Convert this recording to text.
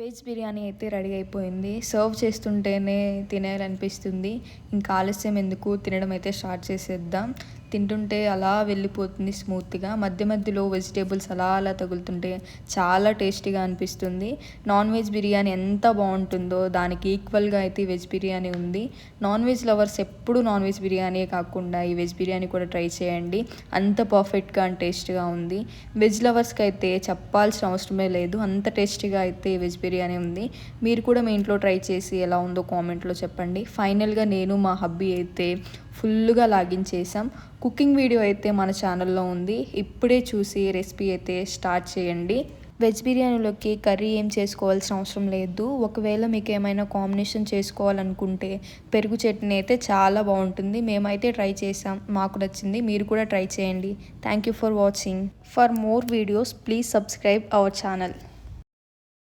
Veg biryani అయితే ready అయిపోయింది. Serve చేస్తుంటేనే తినేయాలనిపిస్తుంది. ఇంకా ఆలస్యం ఎందుకు, తినడం అయితే స్టార్ట్ చేసేద్దాం. తింటుంటే అలా వెళ్ళిపోతుంది స్మూత్గా. మధ్య మధ్యలో వెజిటేబుల్స్ అలా అలా తగులుతుంటే చాలా టేస్టీగా అనిపిస్తుంది. నాన్ వెజ్ బిర్యానీ ఎంత బాగుంటుందో దానికి ఈక్వల్గా అయితే వెజ్ బిర్యానీ ఉంది. నాన్ వెజ్ లవర్స్ ఎప్పుడు నాన్ వెజ్ బిర్యానీ కాకుండా ఈ వెజ్ బిర్యానీ కూడా ట్రై చేయండి. అంత పర్ఫెక్ట్గా అండ్ టేస్ట్గా ఉంది. వెజ్ లవర్స్కి అయితే చెప్పాల్సిన అవసరమే లేదు, అంత టేస్టీగా అయితే వెజ్ బిర్యానీ ఉంది. మీరు కూడా మీ ఇంట్లో ట్రై చేసి ఎలా ఉందో కామెంట్లో చెప్పండి. ఫైనల్గా నేను మా హబ్బీ అయితే ఫుల్గా లాగించేసాం. కుకింగ్ వీడియో అయితే మన ఛానల్లో ఉంది, ఇప్పుడే చూసి రెసిపీ అయితే స్టార్ట్ చేయండి. వెజ్ బిర్యానీలోకి కర్రీ ఏం చేసుకోవాల్సిన అవసరం లేదు. ఒకవేళ మీకు ఏమైనా కాంబినేషన్ చేసుకోవాలనుకుంటే పెరుగు చట్నీ అయితే చాలా బాగుంటుంది. మేమైతే ట్రై చేసాం, మాకు నచ్చింది. మీరు కూడా ట్రై చేయండి. Thank you for watching. For more videos please subscribe our channel.